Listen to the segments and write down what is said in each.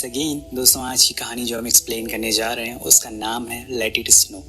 Again दोस्तों, आज की कहानी जो हम एक्सप्लेन करने जा रहे हैं उसका नाम है लेट इट स्नो।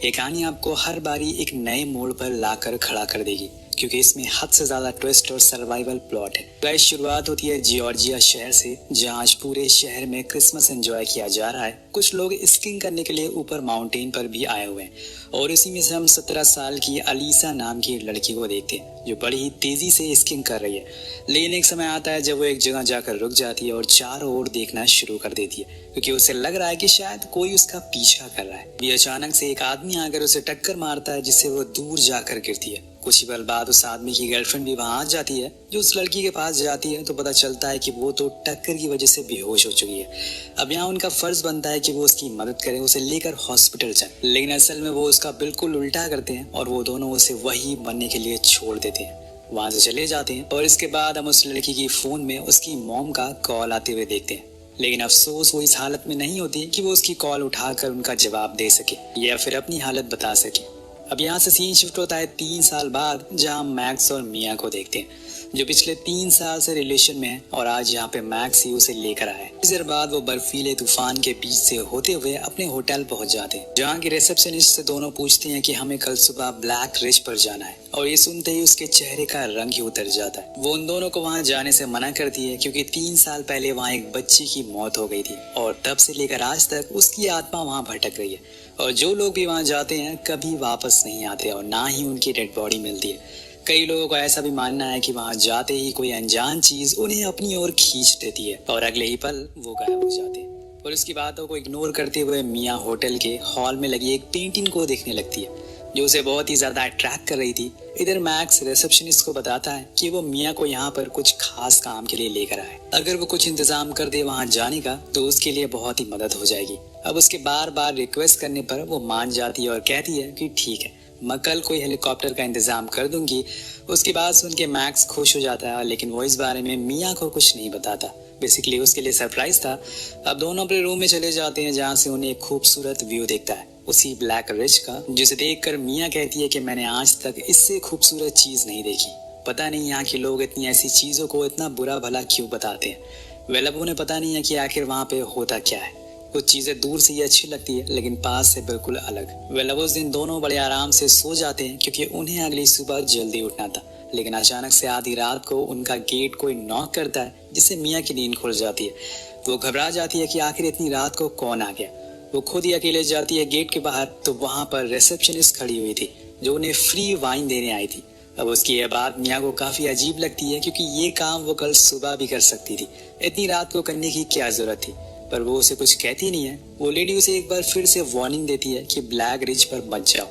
ये कहानी आपको हर बारी एक नए मोड़ पर लाकर खड़ा कर देगी, क्योंकि इसमें हद से ज्यादा ट्विस्ट और सर्वाइवल प्लॉट है। गाइस, शुरुआत होती है जॉर्जिया शहर से, जहां आज पूरे शहर में क्रिसमस एंजॉय किया जा रहा है। कुछ लोग स्कीइंग करने के लिए ऊपर माउंटेन पर भी आए हुए हैं, और इसी में से हम 17 साल की अलीसा नाम की लड़की को देखते हैं, जो बड़ी ही तेजी से स्कीइंग कर रही है। लेकिन एक समय आता है जब वो एक जगह जाकर रुक जाती है और चारों ओर देखना शुरू कर देती है, क्योंकि उसे लग रहा है कि शायद कोई उसका पीछा कर रहा है। ये अचानक से एक आदमी आकर उसे टक्कर मारता है, जिससे वो दूर जाकर गिरती है। कुछ ही पल बाद उस आदमी की गर्लफ्रेंड भी वहां आ जाती है, जो उस लड़की के पास जाती है तो पता चलता है कि वो तो टक्कर की वजह से बेहोश हो चुकी है। अब यहाँ उनका फर्ज बनता है कि वो उसकी मदद करें, उसे लेकर हॉस्पिटल जाए। लेकिन असल में वो उसका बिल्कुल उल्टा करते हैं और वो दोनों उसे वही बनने के लिए छोड़ देते हैं। वहां से चले जाते हैं और इसके बाद हम उस लड़की की फोन में उसकी मॉम का कॉल आते हुए देखते हैं। लेकिन अफसोस वो इस हालत में नहीं होती कि वो उसकी कॉल उठाकर उनका जवाब दे सके या फिर अपनी हालत बता सके। अब यहाँ से सीन शिफ्ट होता है 3 साल बाद, जहाँ मैक्स और मिया को देखते हैं, जो पिछले 3 साल से रिलेशन में है, और आज यहाँ पे मैक्स ही उसे लेकर आया है। कुछ देर बाद वो बर्फीले तूफान के बीच से होते हुए अपने होटल पहुंच जाते हैं, जहाँ की रिसेप्शनिस्ट से दोनों पूछते हैं कि हमें कल सुबह ब्लैक रिज पर जाना है, और ये सुनते ही उसके चेहरे का रंग ही उतर जाता है। वो उन दोनों को वहाँ जाने से मना करती है, क्योंकि 3 साल पहले वहाँ एक बच्ची की मौत हो गई थी, और तब से लेकर आज तक उसकी आत्मा वहाँ भटक रही है, और जो लोग भी वहाँ जाते हैं कभी वापस नहीं आते, और ना ही उनकी डेड बॉडी मिलती है। कई लोगों को ऐसा भी मानना है कि वहां जाते ही कोई अनजान चीज उन्हें अपनी ओर खींच देती है, और अगले ही पल वो गायब हो जाते हैं। और उसकी बातों को इग्नोर करते हुए मिया होटल के हॉल में लगी एक पेंटिंग को देखने लगती है, जो उसे बहुत ही ज्यादा अट्रैक्ट कर रही थी। इधर मैक्स रिसेप्शनिस्ट को बताता है कि वो मिया को यहाँ पर कुछ खास काम के लिए लेकर आए। अगर वो कुछ इंतजाम कर दे वहां जाने का तो उसके लिए बहुत ही मदद हो जाएगी। अब उसके बार बार रिक्वेस्ट करने पर वो मान जाती है और कहती है कि ठीक है, मैं कल कोई हेलीकॉप्टर का इंतजाम कर दूंगी। उसकी बात सुन के मैक्स खुश हो जाता है, लेकिन वो इस बारे में मिया को कुछ नहीं बताता। बेसिकली उसके लिए सरप्राइज था। अब दोनों अपने रूम में चले जाते हैं, जहाँ से उन्हें एक खूबसूरत व्यू दिखता है, उसी ब्लैक रिज का, जिसे देखकर मिया कहती है कि मैंने आज तक इससे खूबसूरत चीज नहीं देखी। पता नहीं यहाँ के लोग इतनी ऐसी चीजों को इतना बुरा भला क्यों बताते हैं। वेल, अब उन्हें पता नहीं है कि आखिर वहाँ पे होता क्या है। कुछ चीजें दूर से ही अच्छी लगती है, लेकिन पास से बिल्कुल अलग। वेल, अब उस दिन दोनों बड़े आराम से सो जाते हैं, क्योंकि उन्हें अगली सुबह जल्दी उठना था। लेकिन अचानक से आधी रात को उनका गेट कोई नॉक करता है, जिससे मिया की नींद खुल जाती है। वो घबरा जाती है कि आखिर इतनी रात को कौन आ गया। वो खुद ही अकेले जाती है गेट के बाहर, तो वहां पर रिसेप्शनिस्ट खड़ी हुई थी, जो उन्हें फ्री वाइन देने आई थी। अब उसकी ये बात मिया को काफी अजीब लगती है, क्योंकि ये काम वो कल सुबह भी कर सकती थी। इतनी रात को करने की क्या जरूरत थी, पर वो उसे कुछ कहती नहीं है। वो लेडी उसे एक बार फिर से वार्निंग देती है कि ब्लैक रिज पर मत जाओ,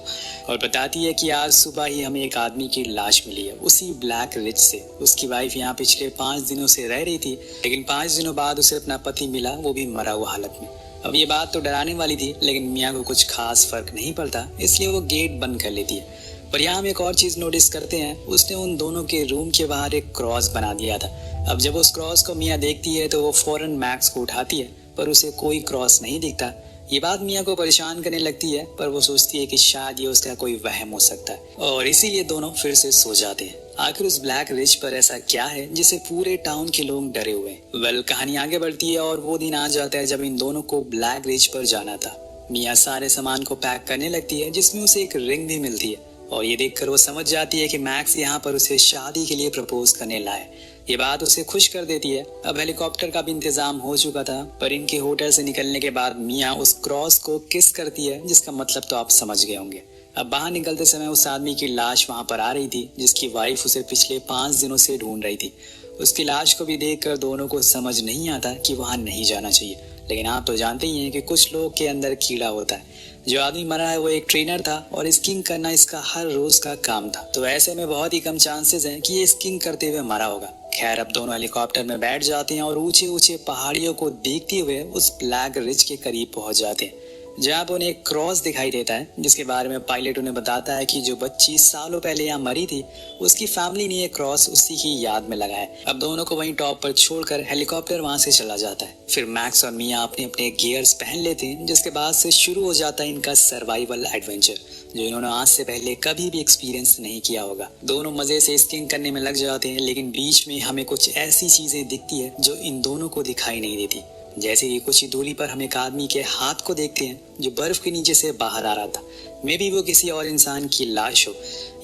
और बताती है कि आज सुबह ही हमें एक आदमी की लाश मिली है उसी ब्लैक रिज से। उसकी वाइफ यहाँ पिछले 5 दिनों से रह रही थी, लेकिन 5 दिनों बाद उसे अपना पति मिला, वो भी मरा हुआ हालत में। अब ये बात तो डराने वाली थी, लेकिन मिया को कुछ खास फर्क नहीं पड़ता, इसलिए वो गेट बंद कर लेती है। पर यहाँ हम एक और चीज नोटिस करते हैं, उसने उन दोनों के रूम के बाहर एक क्रॉस बना दिया था। अब जब उस क्रॉस को मिया देखती है तो वो फौरन मैक्स को उठाती है, पर उसे कोई क्रॉस नहीं दिखता। ये बात मिया को परेशान करने लगती है, पर वो सोचती है कि शायद ये उसका कोई वहम हो सकता है, और इसीलिए दोनों फिर से सो जाते हैं। आखिर उस ब्लैक रिज पर ऐसा क्या है जिसे पूरे टाउन के लोग डरे हुए हैं। वेल, कहानी आगे बढ़ती है और वो दिन आ जाता है जब इन दोनों को ब्लैक रिज पर जाना था। मिया सारे सामान को पैक करने लगती है, जिसमें उसे एक रिंग भी मिलती है, और ये देखकर वो समझ जाती है कि मैक्स यहाँ पर उसे शादी के लिए प्रपोज करने लाए। ये बात उसे खुश कर देती है। अब हेलीकॉप्टर का भी इंतजाम हो चुका था, पर इनके होटल से निकलने के बाद मिया उस क्रॉस को किस करती है, जिसका मतलब तो आप समझ गए होंगे। अब बाहर निकलते समय उस आदमी की लाश वहां पर आ रही थी, जिसकी वाइफ उसे पिछले 5 दिनों से ढूंढ रही थी। उसकी लाश को भी देखकर दोनों को समझ नहीं आता कि वहां नहीं जाना चाहिए, लेकिन आप तो जानते ही हैं कि कुछ लोग के अंदर कीड़ा होता है। जो आदमी मरा है वो एक ट्रेनर था, और स्कीइंग करना इसका हर रोज का काम था, तो ऐसे में बहुत ही कम चांसेस हैं कि ये स्कीइंग करते हुए मरा होगा। खैर, अब दोनों हेलीकॉप्टर में बैठ जाते हैं और ऊंचे ऊंचे पहाड़ियों को देखते हुए उस ब्लैक रिज के करीब पहुंच जाते हैं, जहाँ पर उन्हें एक क्रॉस दिखाई देता है, जिसके बारे में पायलट उन्हें बताता है कि जो बच्ची सालों पहले यहाँ मरी थी, उसकी फैमिली ने ये क्रॉस उसी की याद में लगाया है। अब दोनों को वहीं टॉप पर छोड़कर हेलीकॉप्टर वहां से चला जाता है। फिर मैक्स और मिया अपने अपने गियर्स पहन लेते हैं, जिसके बाद से शुरू हो जाता है इनका सर्वाइवल एडवेंचर, जो इन्होंने आज से पहले कभी भी एक्सपीरियंस नहीं किया होगा। दोनों मजे से स्कीइंग करने में लग जाते हैं, लेकिन बीच में हमें कुछ ऐसी चीजें दिखती है जो इन दोनों को दिखाई नहीं देती। जैसे कि कुछ ही दूरी पर हम एक आदमी के हाथ को देखते हैं जो बर्फ के नीचे से बाहर आ रहा था। मे बी वो किसी और इंसान की लाश हो,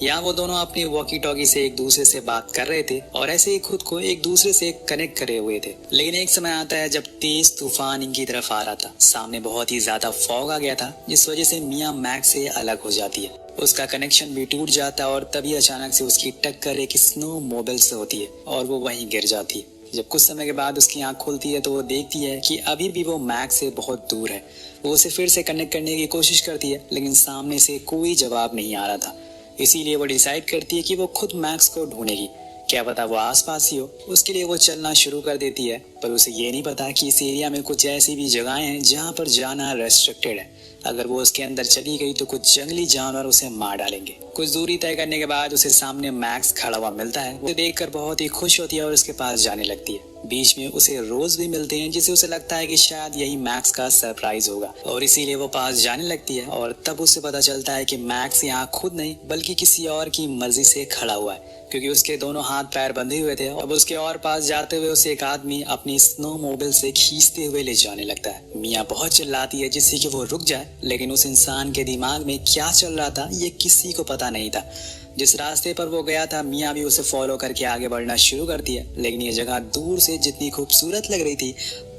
या वो दोनों अपनी वॉकी टॉकी से एक दूसरे से बात कर रहे थे और ऐसे ही खुद को एक दूसरे से कनेक्ट करे हुए थे। लेकिन एक समय आता है जब तेज तूफान इनकी तरफ आ रहा था। सामने बहुत ही ज्यादा फॉग आ गया था, जिस वजह से मिया मैक्स से अलग हो जाती है। उसका कनेक्शन भी टूट जाता है और तभी अचानक से उसकी टक्कर एक स्नो मोबाइल से होती है और वो वहीं गिर जाती है। जब कुछ समय के बाद उसकी आंख खुलती है तो वो देखती है कि अभी भी वो मैक्स से बहुत दूर है। वो उसे फिर से कनेक्ट करने की कोशिश करती है, लेकिन सामने से कोई जवाब नहीं आ रहा था। इसीलिए वो डिसाइड करती है कि वो खुद मैक्स को ढूंढेगी। क्या पता वो आसपास ही हो। उसके लिए वो चलना शुरू कर देती है, पर उसे ये नहीं पता कि इस एरिया में कुछ ऐसी भी जगहें हैं जहाँ पर जाना रेस्ट्रिक्टेड है। अगर वो उसके अंदर चली गई तो कुछ जंगली जानवर उसे मार डालेंगे। कुछ दूरी तय करने के बाद उसे सामने मैक्स खड़ा हुआ मिलता है। वो देखकर बहुत ही खुश होती है और उसके पास जाने लगती है। बीच में उसे रोज भी मिलते हैं, जिसे उसे लगता है कि शायद यही मैक्स का सरप्राइज होगा और इसीलिए वो पास जाने लगती है। और तब उसे पता चलता है कि मैक्स यहाँ खुद नहीं बल्कि किसी और की मर्जी से खड़ा हुआ है, क्योंकि उसके दोनों हाथ पैर बंधे हुए थे। अब उसके और पास जाते हुए उसे एक आदमी अपनी स्नो मोबाइल से खींचते हुए ले जाने लगता है। मिया बहुत चिल्लाती है जिससे कि वो रुक जाए, लेकिन उस इंसान के दिमाग में क्या चल रहा था ये किसी को पता नहीं था। जिस रास्ते पर वो गया था मिया भी उसे फॉलो करके आगे बढ़ना शुरू करती है, लेकिन ये जगह दूर से जितनी खूबसूरत लग रही थी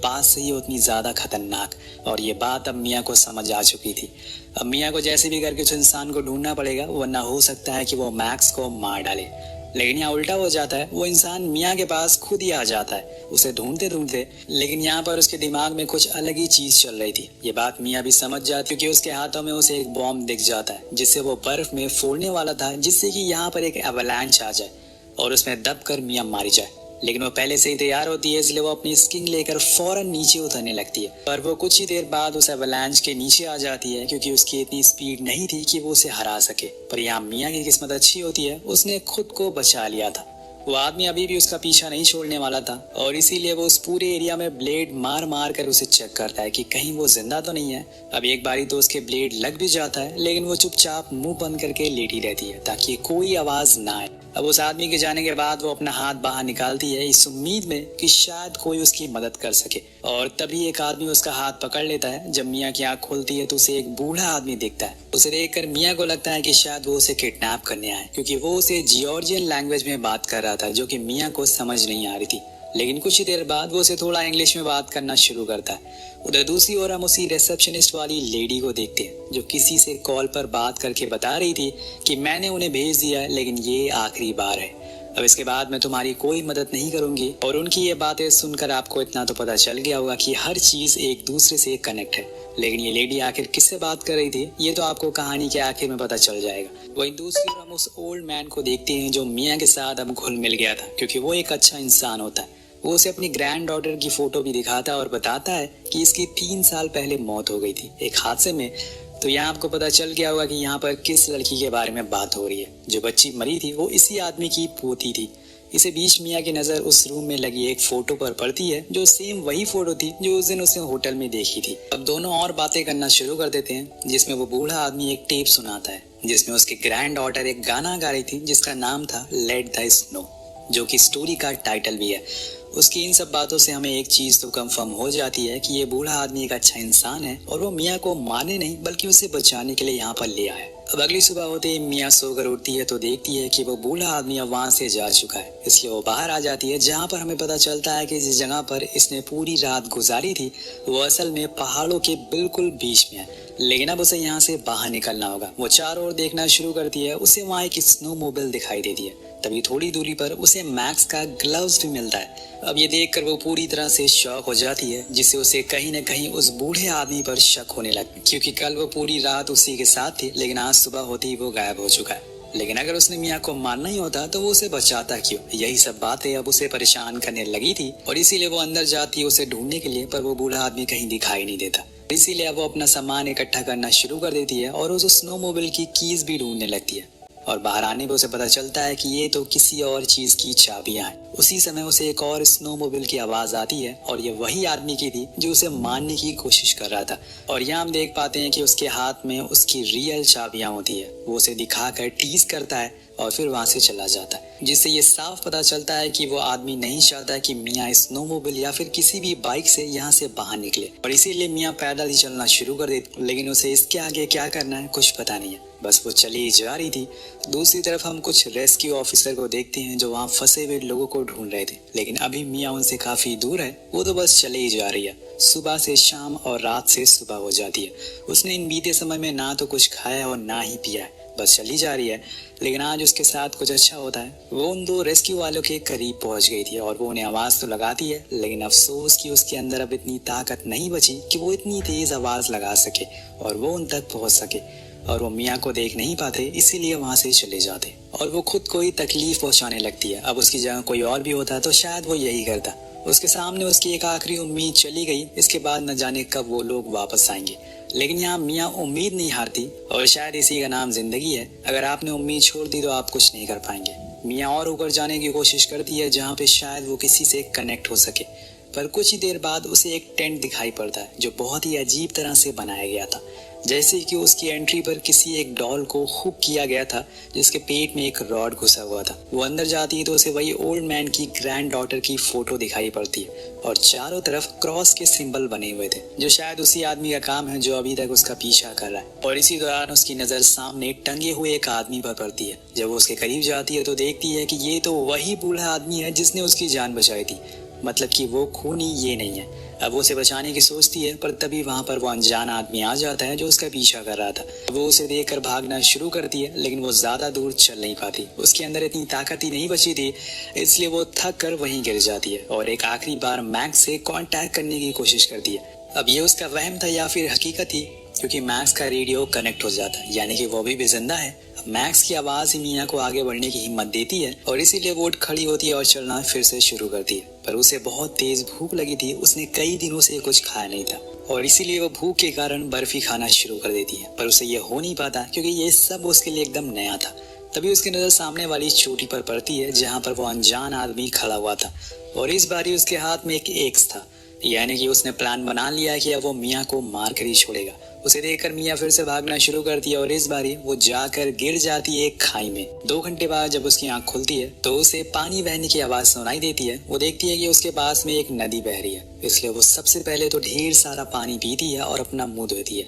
पास से ही उतनी ज्यादा खतरनाक। और ये बात अब मिया को समझ आ चुकी थी। अब मिया को जैसे भी करके उस इंसान को ढूंढना पड़ेगा, वरना हो सकता है कि वो मैक्स को मार डाले। लेकिन यहाँ उल्टा हो जाता है, वो इंसान मिया के पास खुद ही आ जाता है उसे ढूंढते ढूंढते। लेकिन यहाँ पर उसके दिमाग में कुछ अलग ही चीज चल रही थी। ये बात मिया भी समझ जाती क्योंकि उसके हाथों में उसे एक बॉम्ब दिख जाता है जिससे वो बर्फ में फोड़ने वाला था, जिससे कि यहाँ पर एक एवलांच आ जाए और उसमें दबकर मिया मारी जाए। लेकिन वो पहले से ही तैयार होती है, इसलिए वो अपनी स्किंग लेकर फौरन नीचे उतरने लगती है। पर वो कुछ ही देर बाद उस एवलांच के नीचे आ जाती है, क्योंकि उसकी इतनी स्पीड नहीं थी कि वो उसे हरा सके। पर यहाँ मिया की किस्मत अच्छी होती है, उसने खुद को बचा लिया था। वो आदमी अभी भी उसका पीछा नहीं छोड़ने वाला था और इसीलिए वो उस पूरे एरिया में ब्लेड मार मार कर उसे चेक करता है कि कहीं वो जिंदा तो नहीं है। अब एक बारी तो उसके ब्लेड लग भी जाता है, लेकिन वो चुपचाप मुंह बंद करके लेटी रहती है ताकि कोई आवाज ना आए। अब उस आदमी के जाने के बाद वो अपना हाथ बाहर निकालती है इस उम्मीद में कि शायद कोई उसकी मदद कर सके, और तभी एक आदमी उसका हाथ पकड़ लेता है। जब मिया की आंख खुलती है तो उसे एक बूढ़ा आदमी दिखता है। उसे देखकर मिया को लगता है कि शायद वो उसे किडनैप करने आए, क्योंकि वो उसे जॉर्जियन लैंग्वेज में बात कर रहा था जो कि मिया को समझ नहीं आ रही थी। लेकिन कुछ ही देर बाद वो उसे थोड़ा इंग्लिश में बात करना शुरू करता है। उधर दूसरी ओर हम उसी रिसेप्शनिस्ट वाली लेडी को देखते हैं जो किसी से कॉल पर बात करके बता रही थी कि मैंने उन्हें भेज दिया है, लेकिन ये आखिरी बार है। अब इसके बाद मैं तुम्हारी कोई मदद नहीं करूंगी। और उनकी ये बातें सुनकर आपको इतना तो पता चल गया होगा कि हर चीज एक दूसरे से कनेक्ट है। लेकिन ये लेडी आखिर किससे बात कर रही थी ये तो आपको कहानी के आखिर में पता चल जाएगा। वहीं दूसरी ओर हम उस ओल्ड मैन को देखते हैं जो मिया के साथ अब घुल मिल गया था, क्योंकि वो एक अच्छा इंसान होता है। वो उसे अपनी ग्रैंड डॉटर की फोटो भी दिखाता है और बताता है कि इसकी 3 साल पहले मौत हो गई थी एक हादसे में। तो यहाँ आपको पता चल गया होगा कि यहाँ पर किस लड़की के बारे में बात हो रही है। जो बच्ची मरी थी वो इसी आदमी की पोती थी। इसे बीच मिया की नजर उस रूम में लगी एक फोटो पर पड़ती है जो सेम वही फोटो थी जो उस दिन उसने होटल में देखी थी। अब दोनों और बातें करना शुरू कर देते हैं, जिसमें वो बूढ़ा आदमी एक टेप सुनाता है जिसमें उसकी ग्रैंड डॉटर एक गाना गा रही थी जिसका नाम था लेट द स्नो, जो कि स्टोरी का टाइटल भी है। उसकी इन सब बातों से हमें एक चीज तो कंफर्म हो जाती है कि ये बूढ़ा आदमी एक अच्छा इंसान है और वो मिया को मारने नहीं बल्कि उसे बचाने के लिए यहाँ पर ले आया है। अब अगली सुबह होते ही मिया सोकर उठती है तो देखती है कि वो बूढ़ा आदमी अब वहां से जा चुका है। इसलिए वो बाहर आ जाती है, जहाँ पर हमें पता चलता है कि जिस जगह पर इसने पूरी रात गुजारी थी वो असल में पहाड़ों के बिल्कुल बीच में है। लेकिन अब उसे यहाँ से बाहर निकलना होगा। वो चारों ओर देखना शुरू करती है। उसे वहाँ एक स्नो मोबाइल दिखाई देती है। तभी थोड़ी दूरी पर उसे मैक्स का ग्लव्स भी मिलता है। अब ये देखकर वो पूरी तरह से शॉक हो जाती है, जिससे उसे कहीं न कहीं उस बूढ़े आदमी पर शक होने लगता, क्योंकि कल वो पूरी रात उसी के साथ थी, लेकिन आज सुबह होते ही वो गायब हो चुका है। लेकिन अगर उसने मिया को मारना ही होता तो वो उसे बचाता क्यों? यही सब बातें अब उसे परेशान करने लगी थी और इसीलिए वो अंदर जाती है उसे ढूंढने के लिए, पर वो बूढ़ा आदमी कहीं दिखाई नहीं देता। इसीलिए अब वो अपना सामान इकट्ठा करना शुरू कर देती है और उस स्नो मोबाइल की कीज भी ढूंढने लगती है। और बाहर आने पर उसे पता चलता है कि ये तो किसी और चीज की चाबियां हैं। उसी समय उसे एक और स्नो मोबाइल की आवाज आती है और ये वही आदमी की थी जो उसे मारने की कोशिश कर रहा था। और यहाँ हम देख पाते हैं कि उसके हाथ में उसकी रियल चाबियां होती है। वो उसे दिखाकर टीज करता है और फिर वहाँ से चला जाता है, जिससे ये साफ पता चलता है कि वो आदमी नहीं चाहता कि मियाँ स्नोमोबाइल या फिर किसी भी बाइक से यहाँ से बाहर निकले, और इसीलिए मियाँ पैदल ही चलना शुरू कर देती। लेकिन उसे इसके आगे क्या करना है कुछ पता नहीं है, बस वो चली जा रही थी। दूसरी तरफ हम कुछ रेस्क्यू ऑफिसर को देखते हैं जो वहाँ फंसे हुए लोगों को ढूंढ रहे थे, लेकिन अभी मियाँ उनसे काफी दूर है, वो तो बस चले ही जा रही है। सुबह से शाम और रात से सुबह हो जाती है। उसने इन बीते समय में ना तो कुछ खाया और ना ही पिया है, बस चली जा रही है। लेकिन आज उसके साथ कुछ अच्छा होता है। वो उन दो रेस्क्यू वालों के करीब पहुंच गई थी और वो उन्हें आवाज तो लगाती है, लेकिन अफसोस कि उसके अंदर अब इतनी ताकत नहीं बची कि वो इतनी तेज आवाज लगा सके और वो उन तक पहुंच सके। और वो मियाँ को देख नहीं पाते, इसीलिए वहां से चले जाते और वो खुद को ही तकलीफ पहुंचाने लगती है। अब उसकी जगह कोई और भी होता तो शायद वो यही करता। उसके सामने उसकी एक आखिरी उम्मीद चली गई, इसके बाद न जाने कब वो लोग वापस आएंगे। लेकिन यहाँ मियाँ उम्मीद नहीं हारती और शायद इसी का नाम जिंदगी है। अगर आपने उम्मीद छोड़ दी तो आप कुछ नहीं कर पाएंगे। मियाँ और ऊपर जाने की कोशिश करती है जहाँ पे शायद वो किसी से कनेक्ट हो सके, पर कुछ ही देर बाद उसे एक टेंट दिखाई पड़ता है जो बहुत ही अजीब तरह से बनाया गया था, जैसे कि उसकी एंट्री पर किसी एक डॉल को हुक किया गया था जिसके पेट में एक रॉड घुसा हुआ था। वो अंदर जाती है तो उसे वही ओल्ड मैन की ग्रैंड डॉटर की फोटो दिखाई पड़ती है और चारों तरफ क्रॉस के सिंबल बने हुए थे, जो शायद उसी आदमी का काम है जो अभी तक उसका पीछा कर रहा है। और इसी दौरान उसकी नजर सामने टंगे हुए एक आदमी पर पड़ती है। जब वो उसके करीब जाती है तो देखती है कि ये तो वही बूढ़ा आदमी है जिसने उसकी जान बचाई थी, मतलब कि वो खूनी ये नहीं है। अब वो उसे बचाने की सोचती है, पर तभी वहां पर वो अनजान आदमी आ जाता है जो उसका पीछा कर रहा था। वो उसे देखकर भागना शुरू करती है, लेकिन वो ज्यादा दूर चल नहीं पाती। उसके अंदर इतनी ताकत ही नहीं बची थी, इसलिए वो थक कर वहीं गिर जाती है और एक आखिरी बार मैक्स से कांटेक्ट करने की कोशिश करती है। अब ये उसका वहम था या फिर हकीकत थी, क्योंकि मैक्स का रेडियो कनेक्ट हो जाता है, यानी कि वो भी जिंदा है। मैक्स की आवाज ही मियाँ को आगे बढ़ने की हिम्मत देती है और इसीलिए वो उठ खड़ी होती है और चलना फिर से शुरू करती है। पर उसे बहुत तेज भूख लगी थी, उसने कई दिनों से कुछ खाया नहीं था और इसीलिए वो भूख के कारण बर्फी खाना शुरू कर देती है। पर उसे ये हो नहीं पाता क्योंकि ये सब उसके लिए एकदम नया था। तभी उसकी नजर सामने वाली चोटी पर पड़ती है जहाँ पर वो अनजान आदमी खड़ा हुआ था और इस बारी उसके हाथ में एक एक्स था, यानी कि उसने प्लान बना लिया कि अब वो मियाँ को मार कर ही छोड़ेगा। उसे देखकर मियाँ फिर से भागना शुरू करती है और इस बारी वो जाकर गिर जाती है एक खाई में। 2 घंटे बाद जब उसकी आंख खुलती है तो उसे पानी बहने की आवाज सुनाई देती है। वो देखती है कि उसके पास में एक नदी बह रही है, इसलिए वो सबसे पहले तो ढेर सारा पानी पीती है और अपना मुंह धोती है।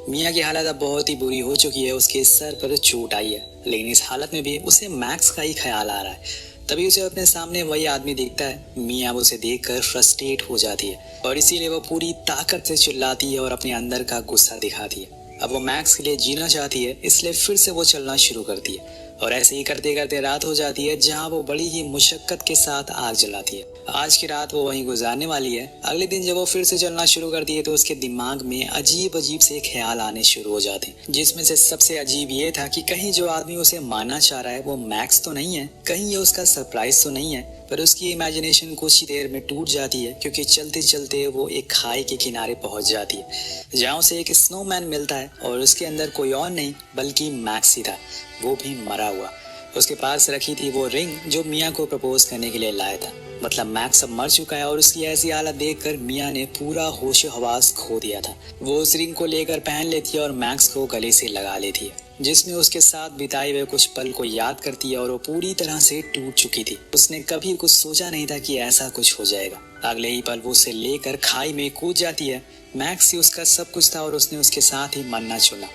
मियाँ की हालत अब बहुत ही बुरी हो चुकी है, उसके सर पर चोट आई है, लेकिन इस हालत में भी उसे मैक्स का ही ख्याल आ रहा है। तभी उसे अपने सामने वही आदमी दिखता है। मियाँ उसे देखकर फ्रस्ट्रेट हो जाती है और इसीलिए वो पूरी ताकत से चिल्लाती है और अपने अंदर का गुस्सा दिखाती है। अब वो मैक्स के लिए जीना चाहती है, इसलिए फिर से वो चलना शुरू करती है और ऐसे ही करते करते रात हो जाती है, जहाँ वो बड़ी ही मुशक्कत के साथ आग जलाती है। आज की रात वो वहीं गुजारने वाली है। अगले दिन जब वो फिर से चलना शुरू करती है तो उसके दिमाग में अजीब अजीब से ख्याल आने शुरू हो जाते हैं, जिसमें से सबसे अजीब ये था कि कहीं जो आदमी उसे मारना चाह रहा है वो मैक्स तो नहीं है, कहीं ये उसका सरप्राइज तो नहीं है। पर उसकी इमेजिनेशन कुछ ही देर में टूट जाती है, क्योंकि चलते चलते वो एक खाई के किनारे पहुंच जाती है जहाँ उसे एक स्नोमैन मिलता है और उसके अंदर कोई और नहीं बल्कि मैक्स ही था, वो भी मरा हुआ। उसके पास रखी थी वो रिंग जो मियाँ को प्रपोज करने के लिए लाया था। मतलब मैक्स अब मर चुका है और उसकी ऐसी हालत देखकर मियाँ ने पूरा होश हवास खो दिया था। वो उस रिंग को लेकर पहन लेती है और मैक्स को गले से लगा लेती है, जिसमें उसके साथ बिताए हुए कुछ पल को याद करती है और वो पूरी तरह से टूट चुकी थी। उसने कभी कुछ सोचा नहीं था कि ऐसा कुछ हो जाएगा। अगले ही पल वो उसे लेकर खाई में कूद जाती है। मैक्स ही उसका सब कुछ था और उसने उसके साथ ही मरना चुना।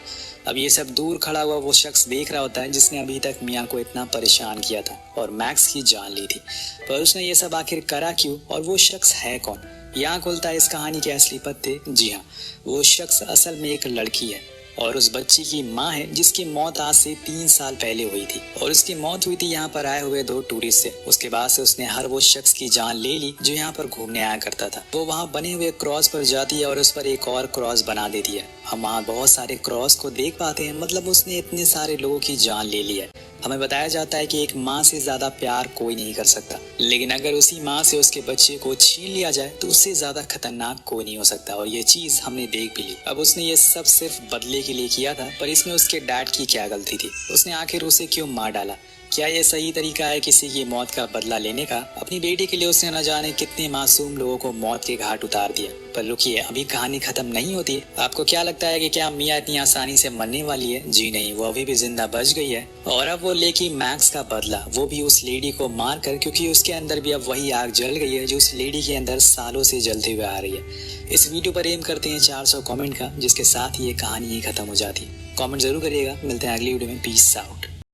अब ये सब दूर खड़ा हुआ वो शख्स देख रहा होता है जिसने अभी तक मियाँ को इतना परेशान किया था और मैक्स की जान ली थी, पर उसने ये सब आखिर करा क्यों और वो शख्स है कौन? यहाँ खुलता है इस कहानी के असली पत्ते। जी हाँ, वो शख्स असल में एक लड़की है और उस बच्ची की माँ है जिसकी मौत आज से 3 साल पहले हुई थी और उसकी मौत हुई थी यहाँ पर आए हुए 2 टूरिस्ट से। उसके बाद से उसने हर वो शख्स की जान ले ली जो यहाँ पर घूमने आया करता था। वो वहाँ बने हुए क्रॉस पर जाती है और उस पर एक और क्रॉस बना देती है। हम वहाँ बहुत सारे क्रॉस को देख पाते हैं, मतलब उसने इतने सारे लोगों की जान ले ली है। हमें बताया जाता है कि एक माँ से ज्यादा प्यार कोई नहीं कर सकता, लेकिन अगर उसी माँ से उसके बच्चे को छीन लिया जाए तो उससे ज्यादा खतरनाक कोई नहीं हो सकता और ये चीज हमने देख भी ली। अब उसने ये सब सिर्फ बदले बेटे के लिए किया था, पर इसमें उसके डैड की क्या गलती थी? उसने आखिर उसे क्यों मार डाला? क्या ये सही तरीका है किसी की मौत का बदला लेने का? अपनी बेटी के लिए उसने न जाने कितने मासूम लोगों को मौत के घाट उतार दिया। पर रुकिए, अभी कहानी खत्म नहीं होती है। आपको क्या लगता है कि क्या मिया इतनी आसानी से मरने वाली है? जी नहीं, वो अभी भी जिंदा बच गई है और अब वो लेगी मैक्स का बदला, वो भी उस लेडी को मार कर, क्योंकि उसके अंदर भी अब वही आग जल गई है जो उस लेडी के अंदर सालों से जलते हुए आ रही है। इस वीडियो पर एम करते हैं 400 कमेंट का, जिसके साथ ही ये कहानी ही खत्म हो जाती है। कमेंट जरूर करिएगा। मिलते हैं अगली वीडियो में। Peace out.